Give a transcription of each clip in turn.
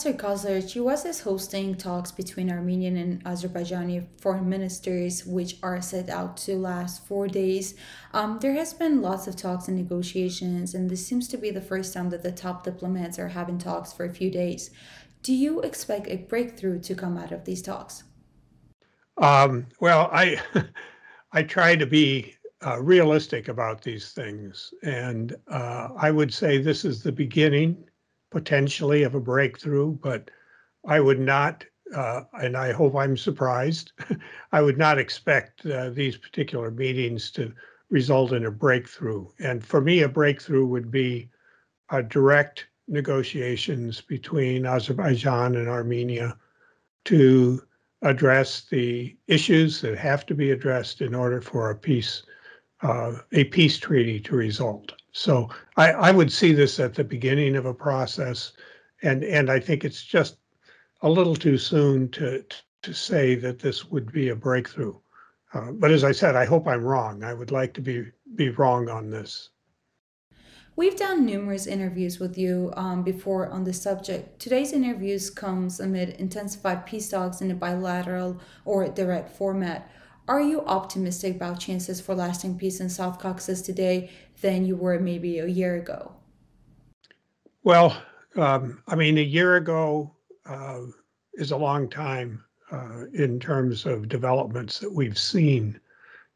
Ambassador Kauzlarich, US is hosting talks between Armenian and Azerbaijani foreign ministers, which are set out to last 4 days. There has been lots of talks and negotiations, and this seems to be the first time that the top diplomats are having talks for a few days. Do you expect a breakthrough to come out of these talks? Well, I try to be realistic about these things, and I would say this is the beginning, potentially, of a breakthrough. But I would not, and I hope I'm surprised. I would not expect these particular meetings to result in a breakthrough. And for me, a breakthrough would be direct negotiations between Azerbaijan and Armenia to address the issues that have to be addressed in order for a peace treaty to result. So I would see this at the beginning of a process, and I think it's just a little too soon to say that this would be a breakthrough. But as I said, I hope I'm wrong. I would like to be wrong on this. We've done numerous interviews with you before on this subject. Today's interviews comes amid intensified peace talks in a bilateral or direct format. Are you optimistic about chances for lasting peace in South Caucasus today than you were maybe a year ago? Well, I mean, a year ago is a long time in terms of developments that we've seen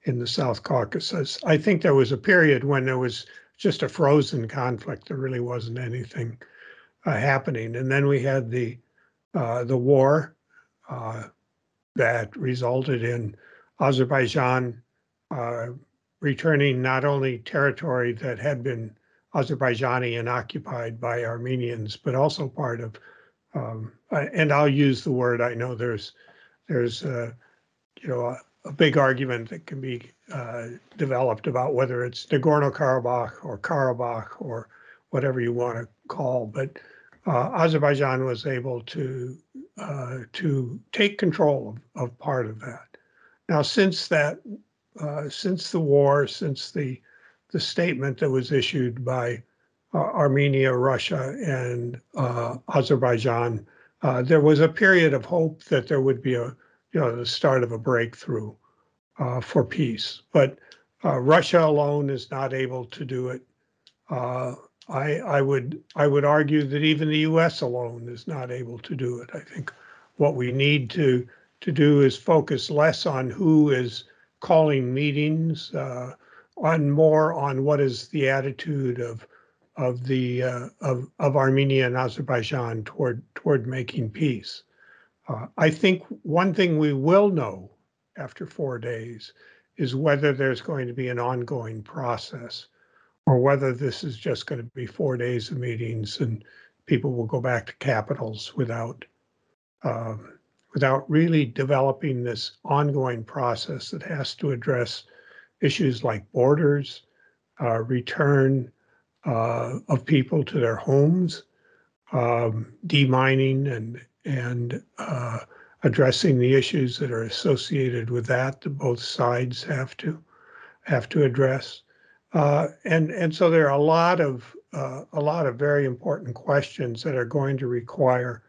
in the South Caucasus. I think there was a period when there was just a frozen conflict. There really wasn't anything happening, and then we had the war that resulted in Azerbaijan returning not only territory that had been Azerbaijani and occupied by Armenians, but also part of, and I'll use the word, I know there's a big argument that can be developed about whether it's Nagorno-Karabakh or whatever you want to call, but Azerbaijan was able to take control of part of that. Now, since the war, since the statement that was issued by Armenia, Russia, and Azerbaijan, there was a period of hope that there would be the start of a breakthrough for peace. But Russia alone is not able to do it. I would argue that even the U.S. alone is not able to do it. I think what we need to do is focus less on who is calling meetings, on more on what is the attitude of Armenia and Azerbaijan toward making peace. I think one thing we will know after 4 days is whether there's going to be an ongoing process, or whether this is just going to be 4 days of meetings and people will go back to capitals without really developing this ongoing process that has to address issues like borders, return of people to their homes, demining and addressing the issues that are associated with that both sides have to address. And so there are a lot of very important questions that are going to require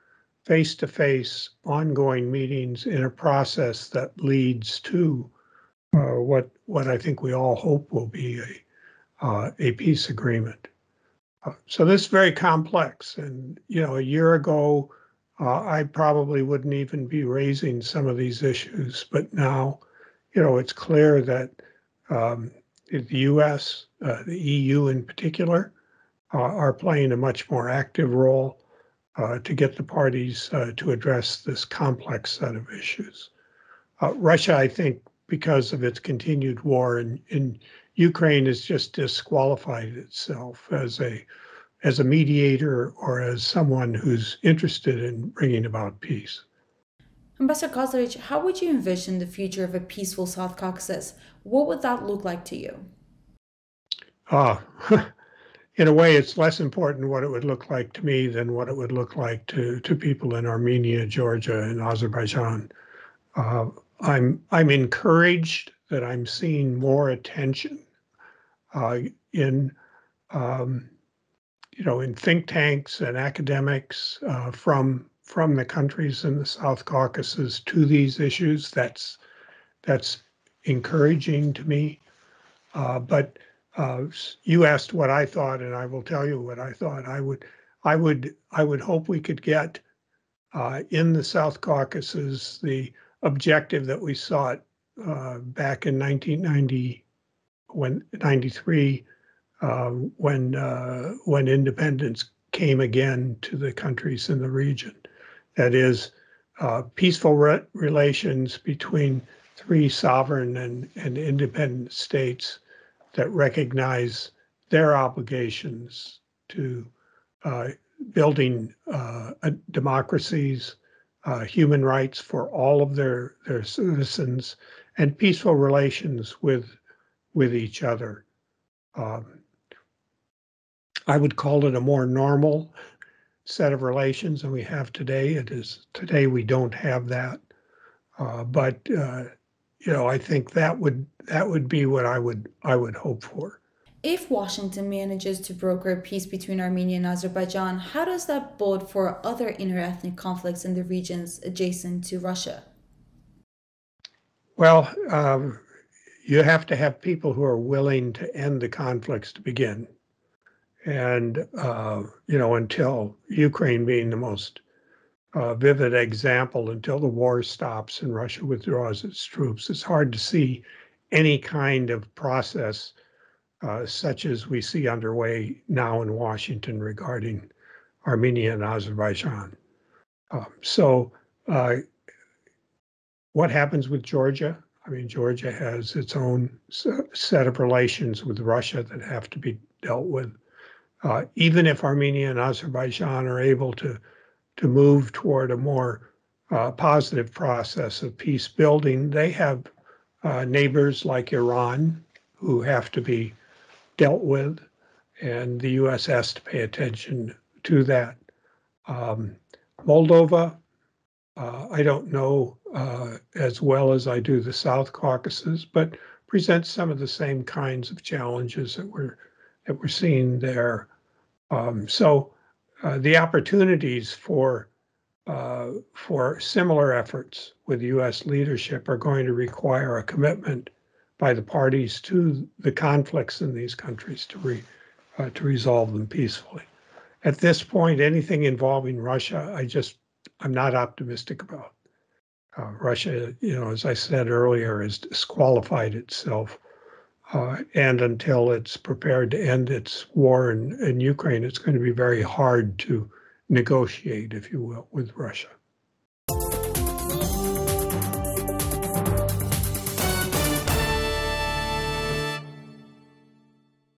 face-to-face ongoing meetings in a process that leads to what I think we all hope will be a peace agreement. So this is very complex, and a year ago I probably wouldn't even be raising some of these issues, but now it's clear that the U.S., the EU in particular, are playing a much more active role to get the parties to address this complex set of issues. Russia, I think, because of its continued war in Ukraine, has just disqualified itself as a mediator or as someone who's interested in bringing about peace. Ambassador Kauzlarich, how would you envision the future of a peaceful South Caucasus? What would that look like to you? Uh, in a way, it's less important what it would look like to me than what it would look like to people in Armenia, Georgia, and Azerbaijan. I'm encouraged that I'm seeing more attention in in think tanks and academics from the countries in the South Caucasus to these issues. That's encouraging to me. But you asked what I thought, and I will tell you what I thought. I would hope we could get in the South Caucasus the objective that we sought back in 1990, when 93, when independence came again to the countries in the region. That is, peaceful relations between three sovereign and independent states that recognize their obligations to uh, building democracies, human rights for all of their citizens, and peaceful relations with each other. Um, I would call it a more normal set of relations than we have today. Today we don't have that, but I think that would be what I would hope for. If Washington manages to broker peace between Armenia and Azerbaijan, how does that bode for other interethnic conflicts in the regions adjacent to Russia? Well, you have to have people who are willing to end the conflicts to begin, and until Ukraine being the most vivid example, until the war stops and Russia withdraws its troops, it's hard to see any kind of process such as we see underway now in Washington regarding Armenia and Azerbaijan. So, what happens with Georgia? I mean, Georgia has its own set of relations with Russia that have to be dealt with. Even if Armenia and Azerbaijan are able to move toward a more positive process of peace building, they have neighbors like Iran who have to be dealt with, and the U.S. has to pay attention to that. Um, Moldova, I don't know as well as I do the South Caucasus, but presents some of the same kinds of challenges that we're seeing there. So the opportunities for similar efforts with U.S. leadership are going to require a commitment by the parties to the conflicts in these countries to resolve them peacefully. At this point, anything involving Russia, I'm not optimistic about. Russia, as I said earlier, has disqualified itself. And until it's prepared to end its war in Ukraine, it's going to be very hard to negotiate, if you will, with Russia.